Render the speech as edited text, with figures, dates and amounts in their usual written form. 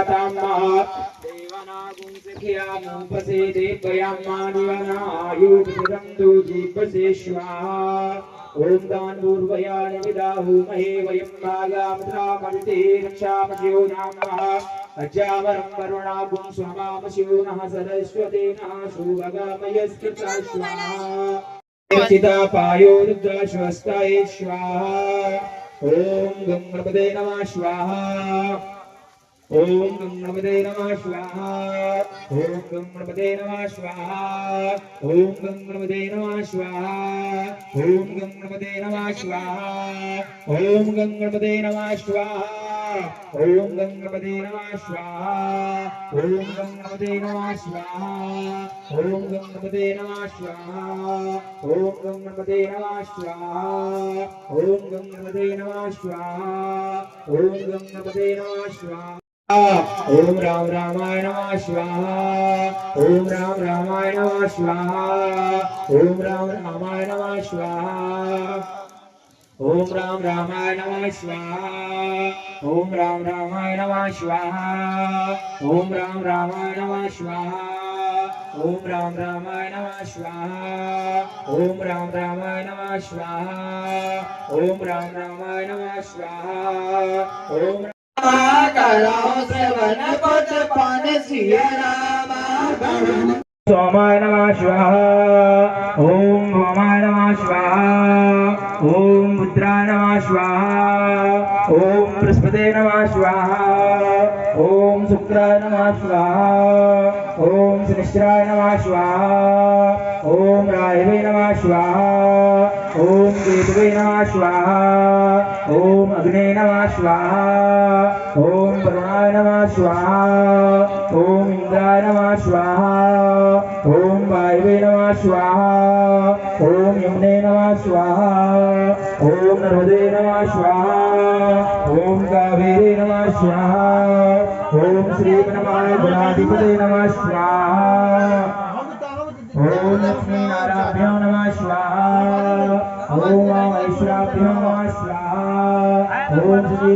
ताम्मः देवनागुं सखियामुपसे देवयामानिवनायुपतिरन्तु जीवसे स्वाहा ओम दान पूर्वयानि विदाहुमहे वयं भागामधामदिते रक्षामज्यो नामः अजावरं वरुणागुं स्वमामस्यो नः सरस्वती नः सुभगामयस्कृता स्वाहा चिता पायो रुद्राश्वस्ताय स्वाहा ओम गंगणपते नमः स्वाहा ओम गंगणपते नमः स्वाहा ओम गंगणपते नमः स्वाहा ओम गंगणपते नमः स्वाहा ओम गंगणपते नमः स्वाहा ओम गंगणपते नमः स्वाहा ओम गंगणपते नमः स्वाहा ओम गंगणपते नमः स्वाहा ओम गंगणपते नमः स्वाहा ओम गंगणपते नमः स्वाहा ओम गंगणपते नमः स्वाहा ओम गंगणपते नमः स्वाहा ओम राम रामाय नमः स्वाहा ओम राम रामाय नमः स्वाहा ओम राम रामाय नमः स्वाहा ओम राम रामाय नमः स्वाहा ओम राम रामाय नमः स्वाहा ओम राम रामाय नमः स्वाहा ओम राम रामाय नमः स्वाहा ओम राम रामाय नमः स्वाहा ओम राम रामाय नमः स्वाहा ओम करो श्रवण पद पान सिया राम सोमाय नमः स्वाहा ओम भौमाय नमः स्वाहा ओम रुद्राय नमः स्वाहा ओम बृहस्पते नमः स्वाहा ओम शुक्राय नमः स्वाहा ओम शनिश्चराय नमः स्वाहा ओम राहवे नमः स्वाहा ओम केतवे नमः स्वाहा ओम अग्ने नमः स्वाहा ओम वरुणाय नमः स्वाहा ओम इंद्राय नमः स्वाहा ओम वायवे नमः स्वाहा ओम यमुने नमः स्वाहा ओम नर्मदे नमः स्वाहा ओम कावेरी नमः स्वाहा ओम श्री गणमाय गणाधिपते नमः स्वाहा ओम लक्ष्मी नारायण नमः स्वाहा ओम ऐश्वर्याभ्यो नमः स्वाहा ओम श्री